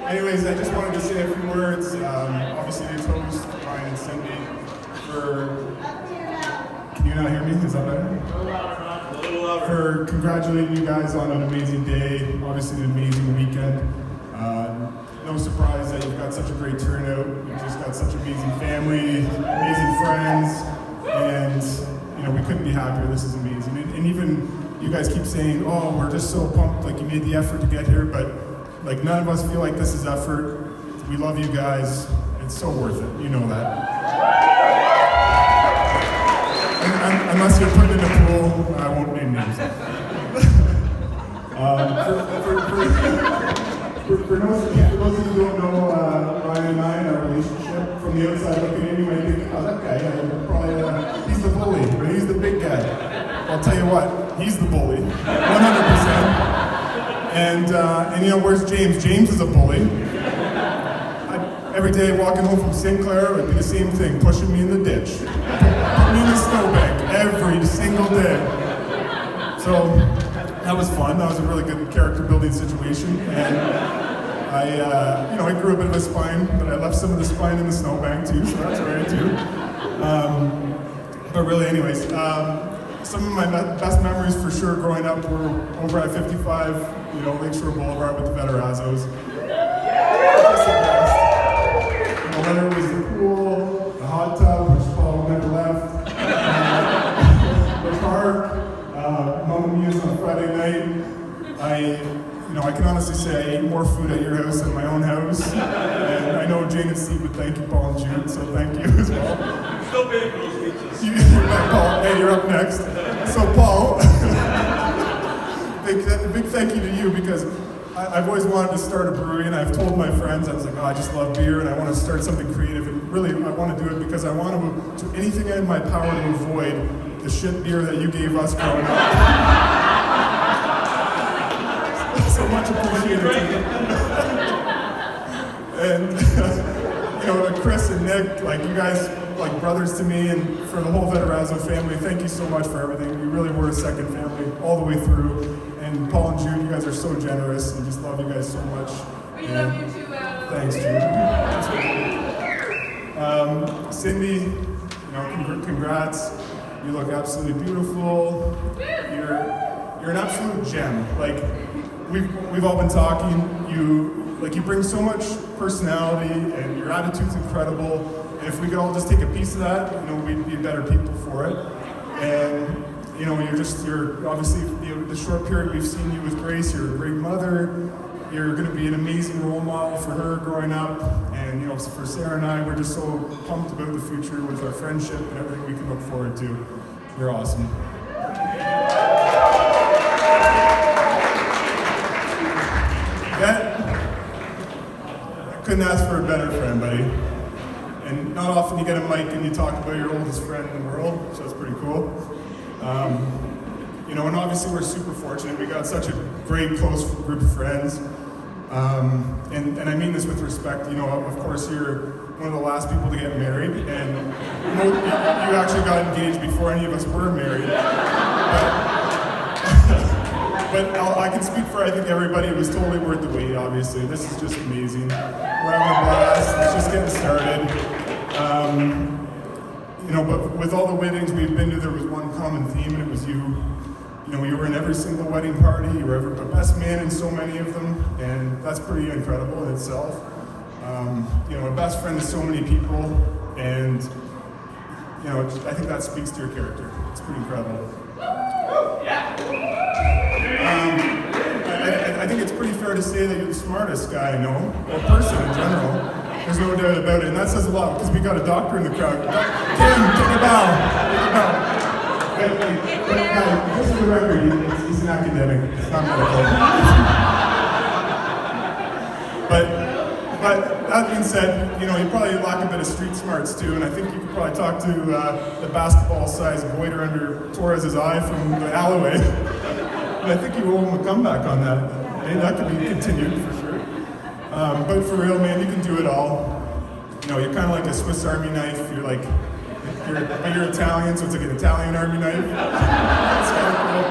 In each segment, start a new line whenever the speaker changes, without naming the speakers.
Anyways, I just wanted to say a few words. Obviously, to toast Ryan and Cindy for. Can you not hear me? Is that better?
A little louder.
For congratulating you guys on an amazing day, obviously an amazing weekend. No surprise that you've got such a great turnout. You've just got such amazing family, amazing friends, and we couldn't be happier. This is amazing. And even you guys keep saying, "Oh, we're just so pumped! Like you made the effort to get here," but like none of us feel like this is effort. We love you guys. It's so worth it. You know that. Unless you're put in a pool, I won't name names. For those of you who don't know Ryan and I and our relationship, from the outside looking in, you might think, oh, that guy, probably, he's the bully, or he's the big guy. I'll tell you what, he's the bully, 100%. And where's James? James is a bully. Every day walking home from Sinclair, it would be the same thing, pushing me in the ditch. Put me in the snowbank every single day. So that was fun. That was a really good character building situation. And I grew a bit of a spine, but I left some of the spine in the snowbank too, so that's alright too. But really, anyways, some of my best memories for sure growing up were over at 55, Lakeshore Boulevard with the Veterazzos. Whether it was the pool, the hot tub, which Paul never left, the park, Mamma Mia's on Friday night. I can honestly say I ate more food at your house than my own house. And I know Jane and Steve would thank you, Paul and Jude, so thank you as well.
Still paying for those pizzas.
Paul, hey, you're up next. So Paul, big thank you to you because I've always wanted to start a brewery, and I've told my friends, I was like, I just love beer, and I want to start something creative, and really, I want to do it because I want to do anything in my power to avoid the shit beer that you gave us growing up. So much appreciated. And, to Chris and Nick, like, you guys, like brothers to me, and for the whole Veterazzo family, thank you so much for everything. You really were a second family all the way through. And Paul and Jude, you guys are so generous, and just love you guys so much.
We love you too, Adam.
Thanks, Jude. Cindy, congrats. You look absolutely beautiful. You're an absolute gem. Like we've all been talking. You bring so much personality, and your attitude's incredible. And if we could all just take a piece of that, we'd be better people for it. And you're obviously, the short period we've seen you with Grace, you're a great mother, you're going to be an amazing role model for her growing up, and for Sarah and I, we're just so pumped about the future with our friendship and everything we can look forward to. You're awesome. I couldn't ask for a better friend, buddy. And not often you get a mic and you talk about your oldest friend in the world, so that's pretty cool. And obviously we're super fortunate. We got such a great, close group of friends. And I mean this with respect. Of course, you're one of the last people to get married, and you actually got engaged before any of us were married. But I can speak for, I think, everybody. It was totally worth the wait, obviously. This is just amazing. We're having a blast. It's just getting started. But with all the weddings we've been to, there was one common theme, and it was you. You were in every single wedding party. You were a best man in so many of them, and that's pretty incredible in itself. A best friend to so many people, and I think that speaks to your character. It's pretty incredible. I think it's pretty fair to say that you're the smartest guy I know, or person in general. There's no doubt about it, and that says a lot because we got a doctor in the crowd. Kim, take a bow. But just for the record, he's an academic. It's not medical. But that being said, you probably lack a bit of street smarts too, and I think you could probably talk to the basketball-sized goiter under Torres's eye from the alleyway. But I think you owe him a comeback on that. Hey, that could be continued for sure. But for real, man, you can do it all. You're kind of like a Swiss Army knife. But you're Italian, so it's like an Italian Army knife. That's kind of cool.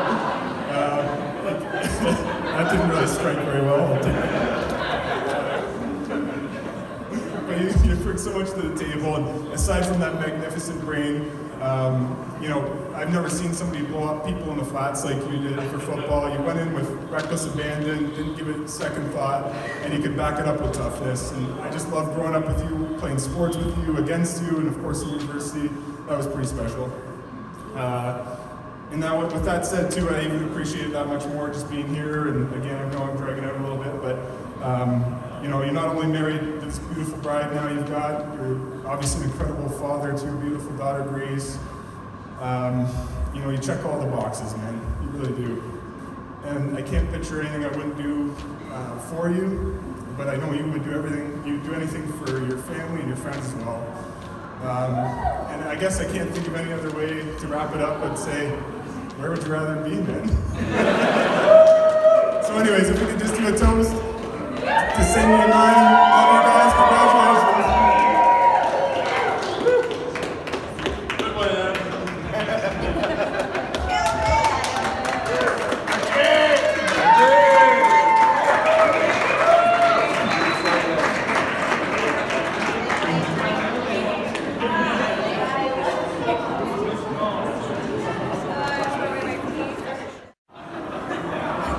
That didn't really strike very well. I'll take that. bring so much to the table. And aside from that magnificent brain, I've never seen somebody blow up people in the flats like you did for football. You went in with reckless abandon, didn't give it a second thought, and you could back it up with toughness. And I just loved growing up with you, playing sports with you, against you, and of course the university. That was pretty special. And now with that said too, I even appreciate that much more just being here. And again, I know I'm dragging out a little bit, but you're not only married to this beautiful bride now you're obviously an incredible father to your beautiful daughter, Grace. You check all the boxes, man. You really do. And I can't picture anything I wouldn't do for you, but I know you would do everything, you'd do anything for your family and your friends as well. And I guess I can't think of any other way to wrap it up but say, where would you rather be, man? So anyways, if we could just do a toast to Cindy and I. Love you guys. Congratulations.
Good one, Adam.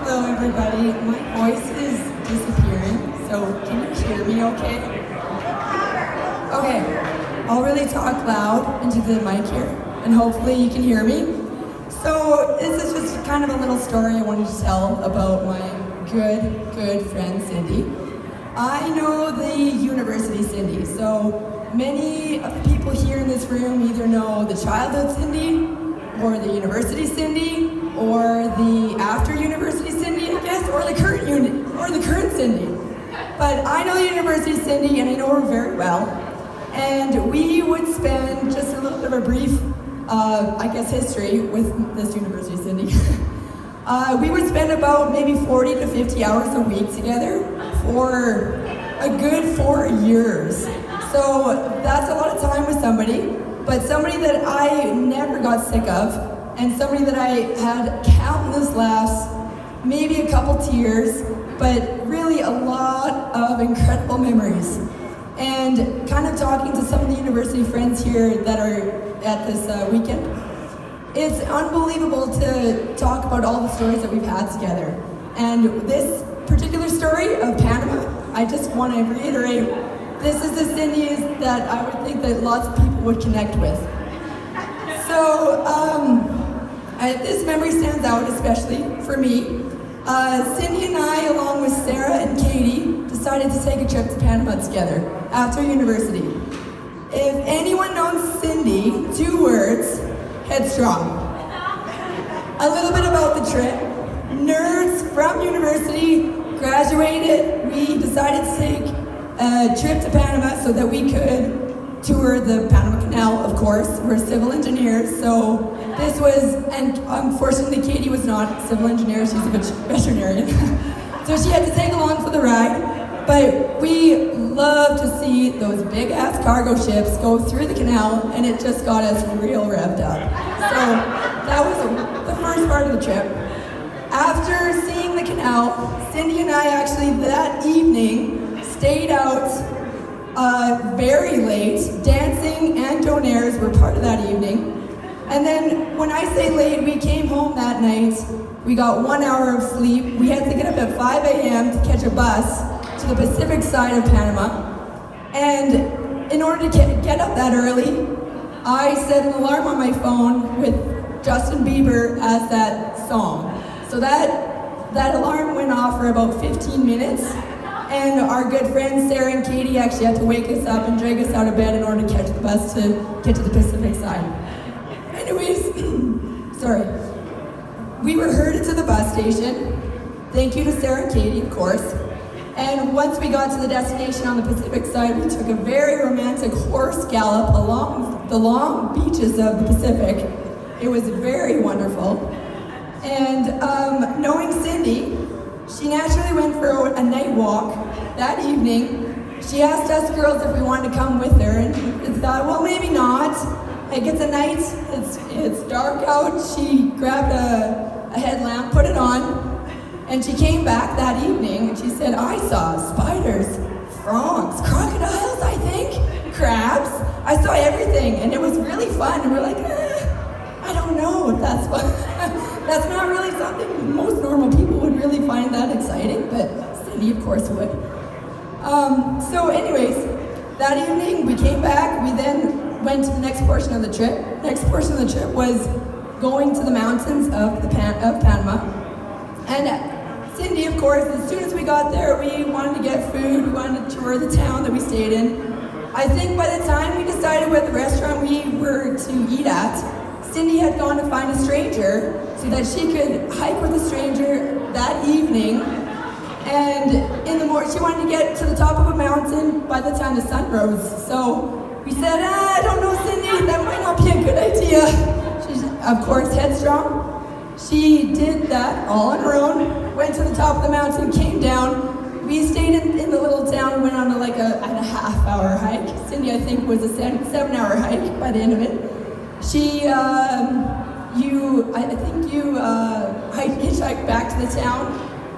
Hello everybody, my voice is disappearing, so can you hear me okay? Okay, I'll really talk loud into the mic here, and hopefully you can hear me. So this is just kind of a little story I wanted to tell about my good friend Cindy. I know the University Cindy, so many of the people here in this room either know the childhood Cindy, or the University Cindy, or the after University Cindy, I guess, or the current Cindy. But I know the University Cindy, and I know her very well. And we would spend just a little bit of a brief, history with this University Cindy. We would spend about maybe 40 to 50 hours a week together for a good 4 years. So that's a lot of time with somebody, but somebody that I never got sick of, and somebody that I had countless laughs, maybe a couple tears, but really a lot of incredible memories. And kind of talking to some of the university friends here that are at this weekend, it's unbelievable to talk about all the stories that we've had together. And this particular story of Panama, I just want to reiterate, this is the Cindy's that I would think that lots of people would connect with. So, this memory stands out, especially for me. Cindy and I, along with Sarah and Katie, decided to take a trip to Panama together after university. If anyone knows Cindy, 2 words, headstrong. A little bit about the trip. Nerds from university, graduated, we decided to take a trip to Panama so that we could tour the Panama Canal, of course. We're civil engineers, so this was, and unfortunately Katie was not a civil engineer, she's a veterinarian. So she had to take along for the ride. But we love to see those big ass cargo ships go through the canal, and it just got us real revved up. So that was the first part of the trip. After seeing the canal, Cindy and I actually that evening stayed out very late. Dancing and donaires were part of that evening. And then when I say late, we came home that night. We got 1 hour of sleep. We had to get up at 5 a.m. to catch a bus to the Pacific side of Panama. And in order to get up that early, I set an alarm on my phone with Justin Bieber as that song. So that alarm went off for about 15 minutes, and our good friends Sarah and Katie actually had to wake us up and drag us out of bed in order to catch the bus to get to the Pacific side. Anyways, sorry. We were herded to the bus station. Thank you to Sarah and Katie, of course. And once we got to the destination on the Pacific side, we took a very romantic horse gallop along the long beaches of the Pacific. It was very wonderful. And knowing Cindy, she naturally went for a night walk that evening. She asked us girls if we wanted to come with her, and we thought, well, maybe not. Like, it's a night, it's dark out. She grabbed a headlamp, put it on, and she came back that evening and she said, I saw spiders, frogs, crocodiles, I think. and it was really fun. And we're like, I don't know if that's what, that's not really something most normal people would really find that exciting, but Cindy, of course, would. So anyways, that evening we came back. We then went to the next portion of the trip. Next portion of the trip was going to the mountains of Panama. And Cindy, of course, as soon as we got there, we wanted to get food. We wanted to tour the town that we stayed in. I think by the time we decided what the restaurant we were to eat at, Cindy had gone to find a stranger so that she could hike with a stranger that evening. And in the morning, she wanted to get to the top of a mountain by the time the sun rose. So we said, I don't know, Cindy, that might not be a good idea. She's, of course, headstrong. She did that all on her own, went to the top of the mountain, came down. We stayed in the little town, went on a half-hour hike. Cindy, I think, was a 7-hour hike by the end of it. She, I think you hitchhiked back to the town,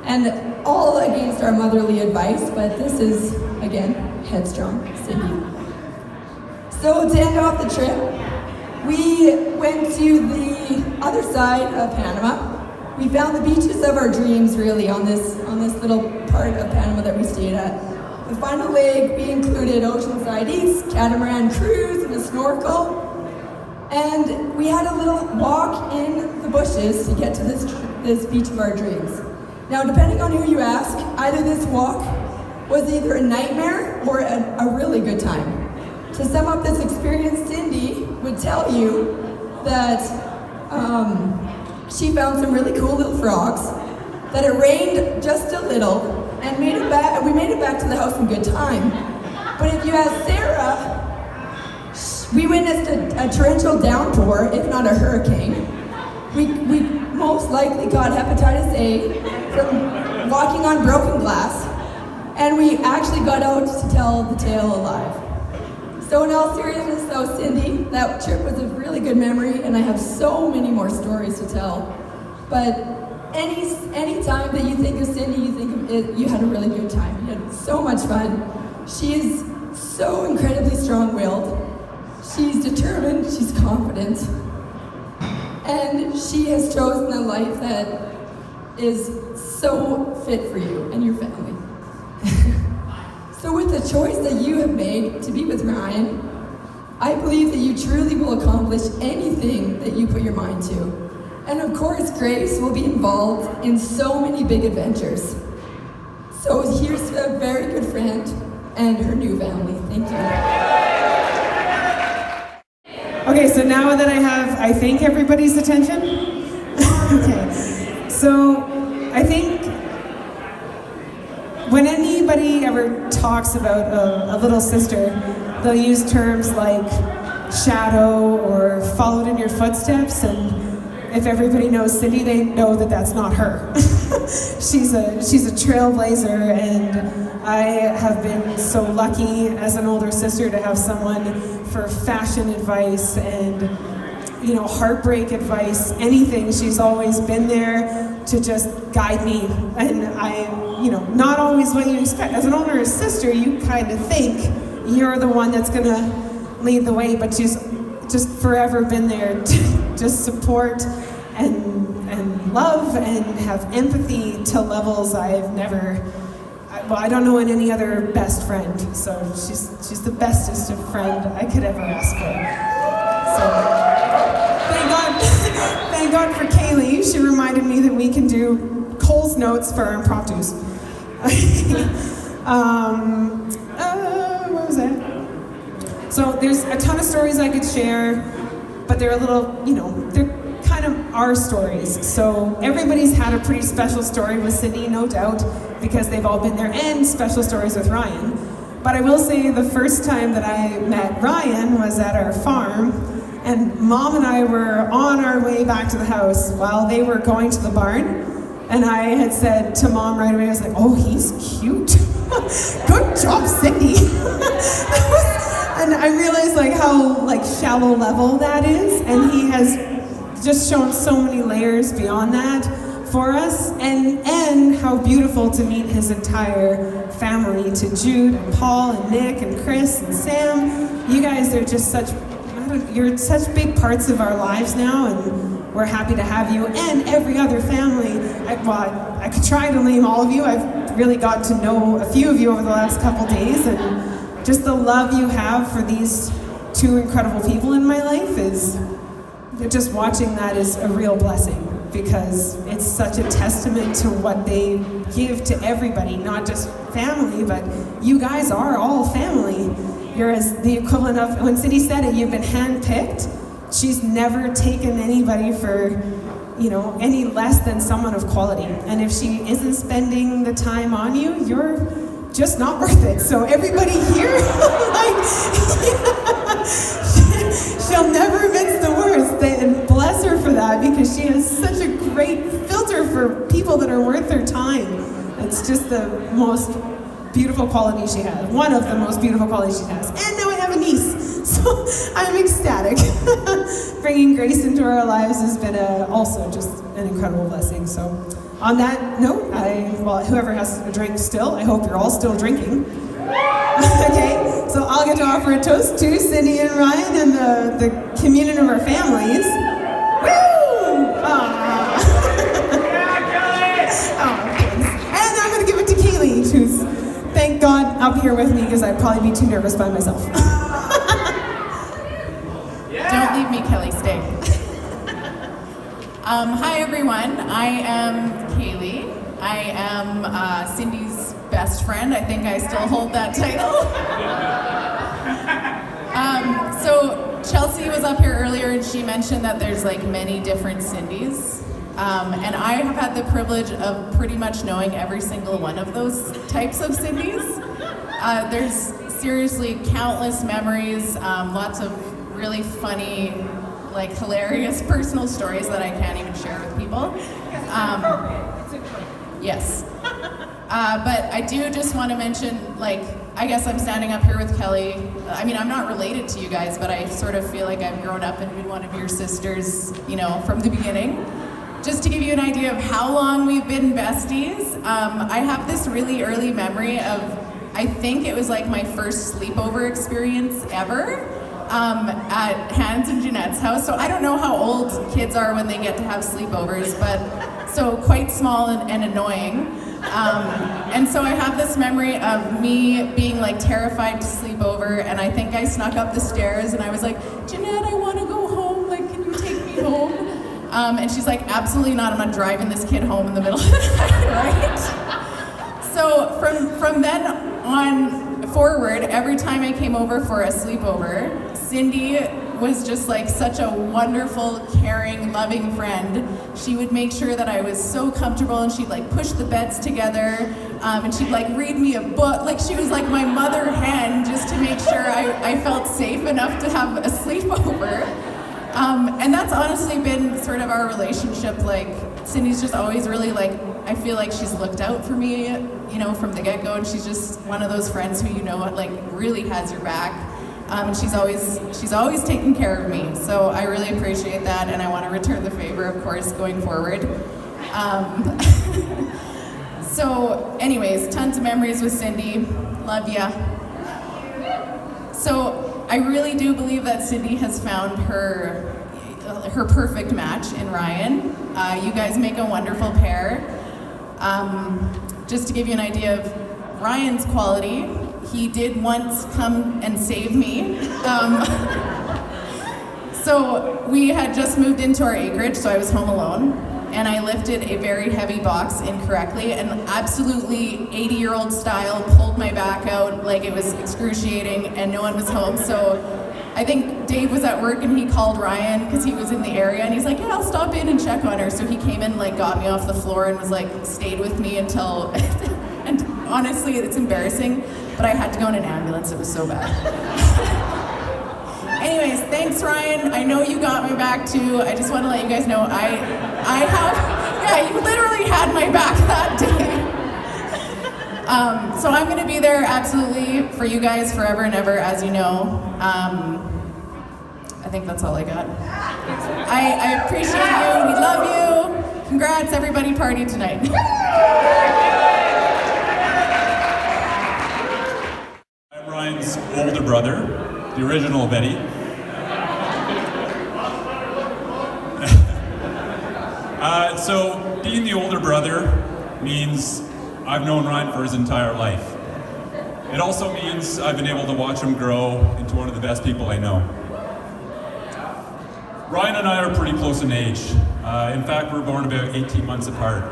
and all against our motherly advice, but this is, again, headstrong Cindy. So to end off the trip, we went to the other side of Panama. We found the beaches of our dreams, really, on this little part of Panama that we stayed at. The final leg, we included Oceanside East, catamaran cruise, and a snorkel. And we had a little walk in the bushes to get to this beach of our dreams. Now, depending on who you ask, either this walk was either a nightmare or a really good time. To sum up this experience, Cindy would tell you that she found some really cool little frogs, that it rained just a little, and we made it back to the house in good time. But if you ask Sarah, we witnessed a torrential downpour, if not a hurricane. We most likely got hepatitis A from walking on broken glass, and we actually got out to tell the tale alive. So in all seriousness though, Cindy, that trip was a really good memory, and I have so many more stories to tell. But any time that you think of Cindy, you think of it, you had a really good time. You had so much fun. She is so incredibly strong-willed. She's determined, she's confident, and she has chosen a life that is so fit for you and your family. So with the choice that you have made to be with Ryan, I believe that you truly will accomplish anything that you put your mind to. And of course, Grace will be involved in so many big adventures. So here's a very good friend and her new family. Thank you.
Okay, so now that I think, everybody's attention? Okay, so I think when anybody ever talks about a little sister, they'll use terms like shadow or followed in your footsteps, and if everybody knows Cindy, they know that that's not her. She's a trailblazer, and I have been so lucky as an older sister to have someone for fashion advice and, you know, heartbreak advice, anything. She's always been there to just guide me, and I'm, you know, not always what you expect. As an older sister, you kind of think you're the one that's gonna lead the way, but she's just forever been there to just support and love and have empathy to levels I've never, I don't know any other best friend. So she's the bestest of friend I could ever ask for. So thank God for Kaylee. She reminded me that we can do Cole's notes for our impromptus. What was that? So there's a ton of stories I could share, but they're a little, you know, they're kind of our stories. So everybody's had a pretty special story with Cindy, no doubt, because they've all been there, and special stories with Ryan. But I will say the first time that I met Ryan was at our farm, and Mom and I were on our way back to the house while they were going to the barn, and I had said to Mom right away, I was like, oh, he's cute. Good job, Cindy. And I realized like how like shallow level that is, and he has just shown so many layers beyond that for us, and how beautiful to meet his entire family, to Jude and Paul and Nick and Chris and Sam. You guys are just such, I you're such big parts of our lives now, and we're happy to have you and every other family. I could try to name all of you. I've really got to know a few of you over the last couple days, and just the love you have for these two incredible people in my life is, just watching that is a real blessing, because it's such a testament to what they give to everybody, not just family, but you guys are all family. You're as the equivalent of, when Cindy said it, you've been handpicked. She's never taken anybody for, any less than someone of quality. And if she isn't spending the time on you, you're just not worth it. So everybody here, she'll never mince the words. And bless her for that, because she has such a great filter for people that are worth their time. It's just the most beautiful quality she has. One of the most beautiful qualities she has. And now I have a niece, so I'm ecstatic. Bringing Grace into our lives has been also just an incredible blessing. So on that note, whoever has a drink still, I hope you're all still drinking. Okay, so I'll get to offer a toast to Cindy and Ryan and the communion of our families. Woo! And I'm going to give it to Kaylee, who's, thank God, up here with me, because I'd probably be too nervous by myself.
Don't leave me, Kelly, stay. Hi everyone, I am Kaylee. I am Cindy's best friend. I think I still hold that title. So Chelsea was up here earlier and she mentioned that there's like many different Cindys. And I have had the privilege of pretty much knowing every single one of those types of Cindys. There's seriously countless memories, lots of really funny, like hilarious personal stories that I can't even share with people. Yes. But I do just want to mention, I guess I'm standing up here with Kelly. I mean, I'm not related to you guys, but I sort of feel like I've grown up and been one of your sisters, from the beginning. Just to give you an idea of how long we've been besties, I have this really early memory of, I think it was like my first sleepover experience ever. At Hans and Jeanette's house. So I don't know how old kids are when they get to have sleepovers, but so quite small and annoying. And so I have this memory of me being terrified to sleep over, and I think I snuck up the stairs and I was like, Jeanette, I want to go home, can you take me home? And she's like, absolutely not, I'm not driving this kid home in the middle of the night, right? So from then on forward, every time I came over for a sleepover, Cindy was just such a wonderful, caring, loving friend. She would make sure that I was so comfortable, and she'd push the beds together, and she'd read me a book. She was my mother hen, just to make sure I felt safe enough to have a sleepover. And that's honestly been sort of our relationship. Cindy's just always really I feel like she's looked out for me, from the get-go, and she's just one of those friends who really has your back. And she's always taking care of me. So I really appreciate that, and I want to return the favor, of course, going forward. So anyways, tons of memories with Cindy. Love ya. So I really do believe that Cindy has found her perfect match in Ryan. You guys make a wonderful pair. Just to give you an idea of Ryan's quality, he did once come and save me. So we had just moved into our acreage, so I was home alone, and I lifted a very heavy box incorrectly and absolutely 80-year-old style pulled my back out like it was excruciating, and no one was home. So I think Dave was at work and he called Ryan because he was in the area, and he's like, yeah, I'll stop in and check on her. So he came in, got me off the floor and was stayed with me until, and honestly, it's embarrassing, but I had to go in an ambulance. It was so bad. Anyways, thanks, Ryan. I know you got my back too. I just want to let you guys know I have, you literally had my back that day. So I'm gonna be there absolutely for you guys forever and ever, as you know. I think that's all I got. I appreciate you, we love you. Congrats, everybody, party tonight.
I'm Ryan's older brother, the original Betty.
So being the older brother means I've known Ryan for his entire life. It also means I've been able to watch him grow into one of the best people I know. Ryan and I are pretty close in age. In fact, we're born about 18 months apart.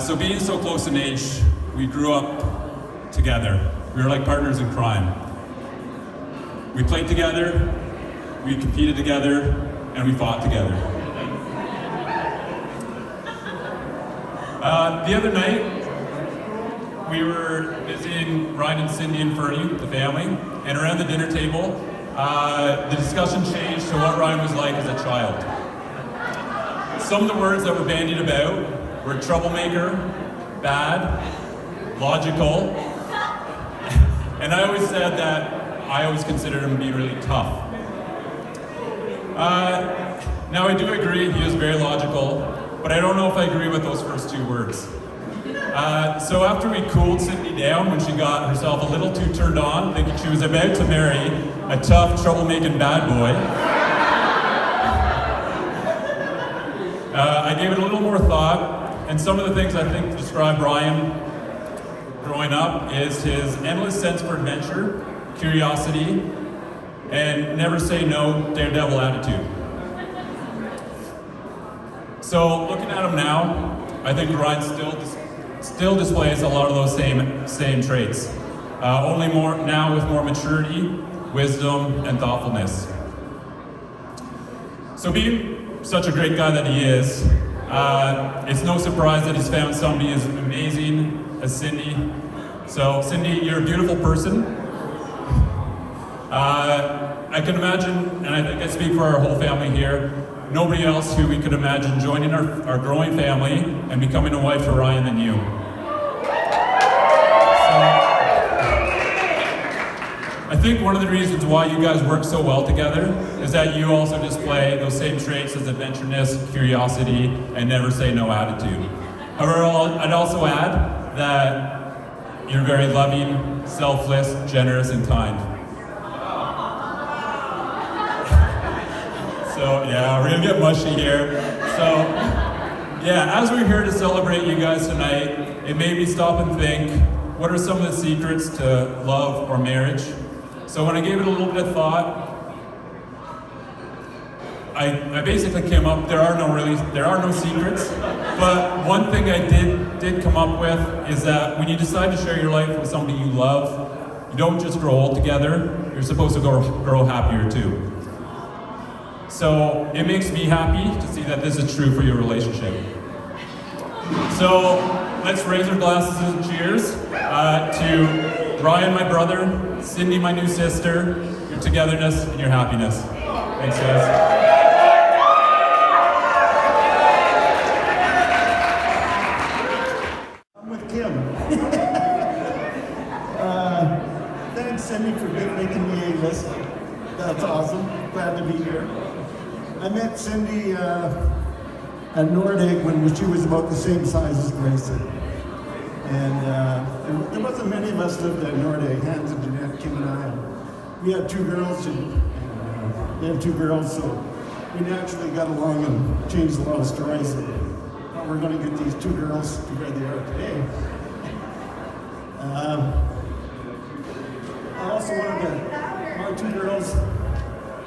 So being so close in age, we grew up together. We were like partners in crime. We played together, we competed together, and we fought together. The other night, we were visiting Ryan and Cindy and Fernie, the family, and around the dinner table, the discussion changed to what Ryan was like as a child. Some of the words that were bandied about were troublemaker, bad, logical, and I always said that I always considered him to be really tough. Now I do agree he is very logical, but I don't know if I agree with those first two words. So after we cooled Cindy down when she got herself a little too turned on, thinking she was about to marry a tough, troublemaking bad boy, I gave it a little more thought, and some of the things I think describe Ryan growing up is his endless sense for adventure, curiosity, and never say no, daredevil attitude. So looking at him now, I think Ryan still displays a lot of those same traits, only more now with more maturity, wisdom, and thoughtfulness. So being such a great guy that he is, it's no surprise that he's found somebody as amazing as Cindy. So Cindy, you're a beautiful person. I can imagine, and I think I speak for our whole family here, nobody else who we could imagine joining our growing family and becoming a wife to Ryan than you. I think one of the reasons why you guys work so well together is that you also display those same traits as adventureness, curiosity, and never say no attitude. However, I'd also add that you're very loving, selfless, generous, and kind. So yeah, we're gonna get mushy here. So yeah, as we're here to celebrate you guys tonight, it made me stop and think, what are some of the secrets to love or marriage? So when I gave it a little bit of thought, I basically came up, there are no secrets, but one thing I did come up with is that when you decide to share your life with somebody you love, you don't just grow old together, you're supposed to grow happier too. So it makes me happy to see that this is true for your relationship. So let's raise our glasses and cheers to Ryan, my brother, Cindy, my new sister, your togetherness and your happiness. Thanks, guys.
I'm with Kim. Thanks, Cindy, for making me A-list. That's awesome. Glad to be here. I met Cindy at Nordig when she was about the same size as Grayson. And there wasn't many of us lived at Nordig, Hans and Jeanette, Kim and I. We had two girls, so we naturally got along and changed a lot of stories. And we're going to get these two girls to where they are today. I also wanted to, my two girls,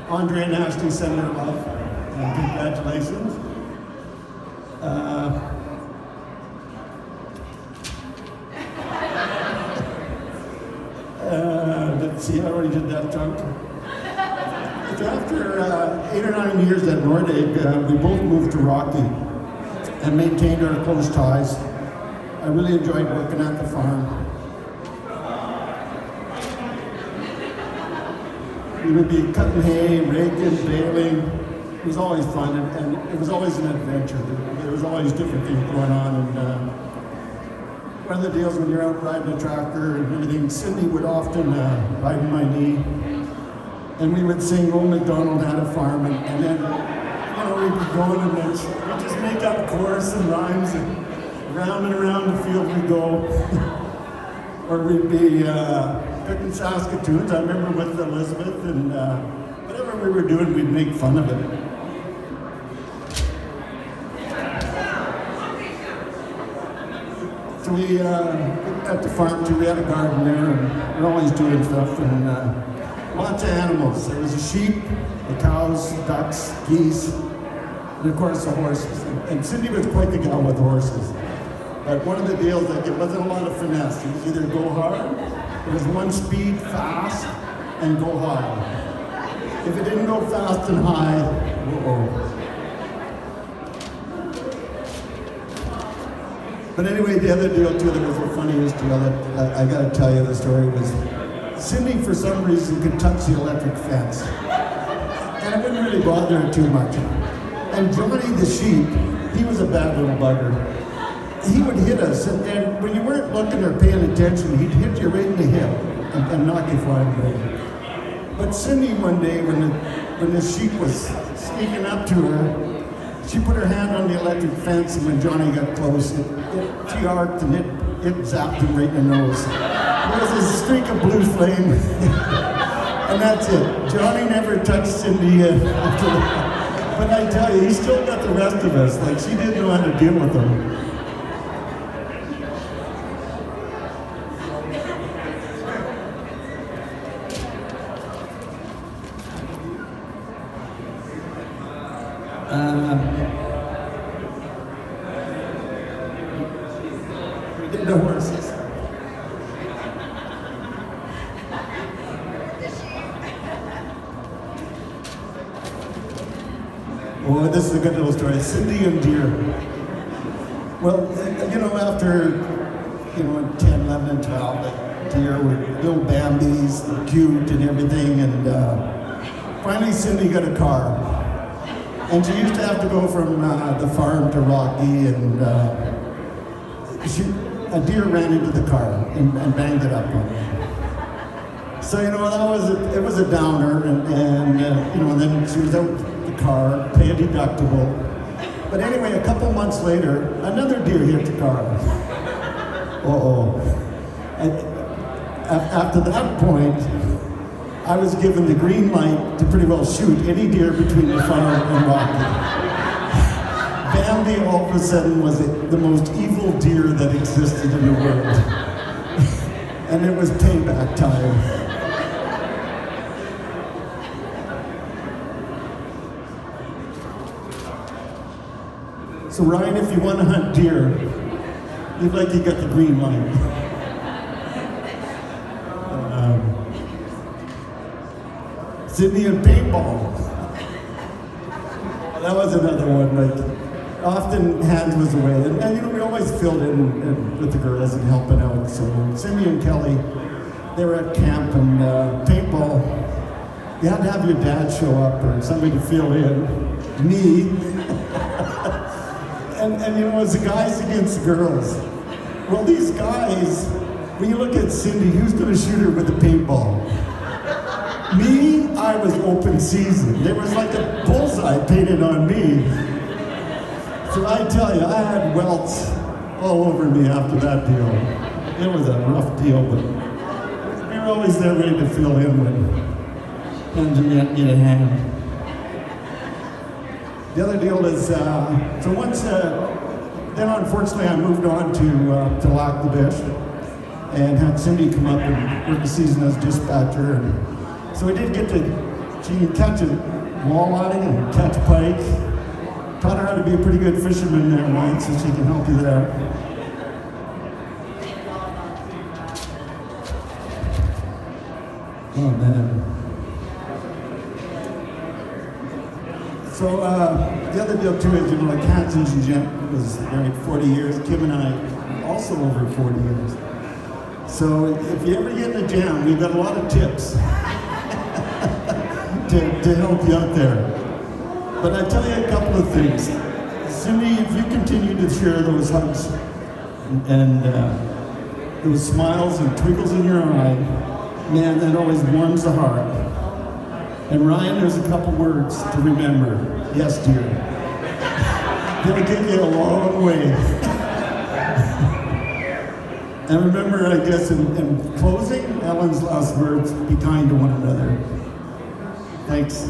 Andre and Ashley, send their love and congratulations. Let's see, I already did that chunk. So after 8 or 9 years at Nordig, we both moved to Rocky and maintained our close ties. I really enjoyed working at the farm. We would be cutting hay, raking, baling. It was always fun, and it was always an adventure. There was always different things going on. And one of the deals when you're out riding a tractor and everything, Cindy would often ride in my knee, and we would sing "Old MacDonald Had a Farm," and then we'd be going and then we'd just make up chorus and rhymes, and around the field we'd go. Or we'd be picking Saskatoons. I remember with Elizabeth, and whatever we were doing, we'd make fun of it. So we, at the farm too, we had a garden there, and we're always doing stuff, and lots of animals. There was a sheep, the cows, ducks, geese, and of course the horses. And Cindy was quite the gal with horses. But one of the deals, like, it wasn't a lot of finesse. It was either go hard, it was one speed, fast, and go high. If it didn't go fast and high, uh-oh. But anyway, the other deal too that was the funniest deal that I gotta tell you the story was Cindy for some reason could touch the electric fence. And it wouldn't really bother her too much. And Johnny the sheep, he was a bad little bugger. He would hit us, and when you weren't looking or paying attention, he'd hit you right in the hip and knock you flying away. But Cindy one day, when the sheep was sneaking up to her, she put her hand on the electric fence, and when Johnny got close, she arced and it zapped him right in the nose. There was a streak of blue flame, and that's it. Johnny never touched Cindy after that. But I tell you, he still got the rest of us. Like, she didn't know how to deal with them. We did the horses. Oh, this is a good little story. Cindy and deer. Well, you know, after, 10, 11, and 12, the deer were little Bambis, cute and everything, and finally Cindy got a car. And she used to have to go from the farm to Rocky, and a deer ran into the car and banged it up on her. So, it was a downer, and then she was out the car, pay a deductible. But anyway, a couple months later, another deer hit the car. Uh-oh. And after that point, I was given the green light to pretty well shoot any deer between the farm and Rocky. Bambi all of a sudden was the most evil deer that existed in the world. And it was payback time. So Ryan, if you want to hunt deer, you'd like to get the green light. Sydney and paintball. That was another one. Like, often hands was away, and we always filled in with the girls and helping out. So Sydney and Kelly, they were at camp, and paintball. You had to have your dad show up or somebody to fill in. Me. And it was the guys against the girls. Well, these guys, when you look at Cindy, who's going to shoot her with a paintball? Me, I was open season. There was like a bullseye painted on me. So I tell you, I had welts all over me after that deal. It was a rough deal, but we were always there ready to fill in when Benjamin get a hand. The other deal is, so once, then unfortunately I moved on to Lac the Biche and had Cindy come up and work the season as dispatcher. And so I did get she can catch a walleye and catch pike. Taught her how to be a pretty good fisherman there, Ryan, so she can help you there. Oh man. So the other deal too is, like Hans and Jen was married 40 years, Kim and I also over 40 years. So if you ever get in a jam, we've got a lot of tips to help you out there. But I tell you a couple of things. Cindy, if you continue to share those hugs and those smiles and twinkles in your eye, man, that always warms the heart. And Ryan, there's a couple words to remember. Yes, dear. They'll get you a long way. And remember, I guess, in closing, Ellen's last words, be kind to one another. Thanks.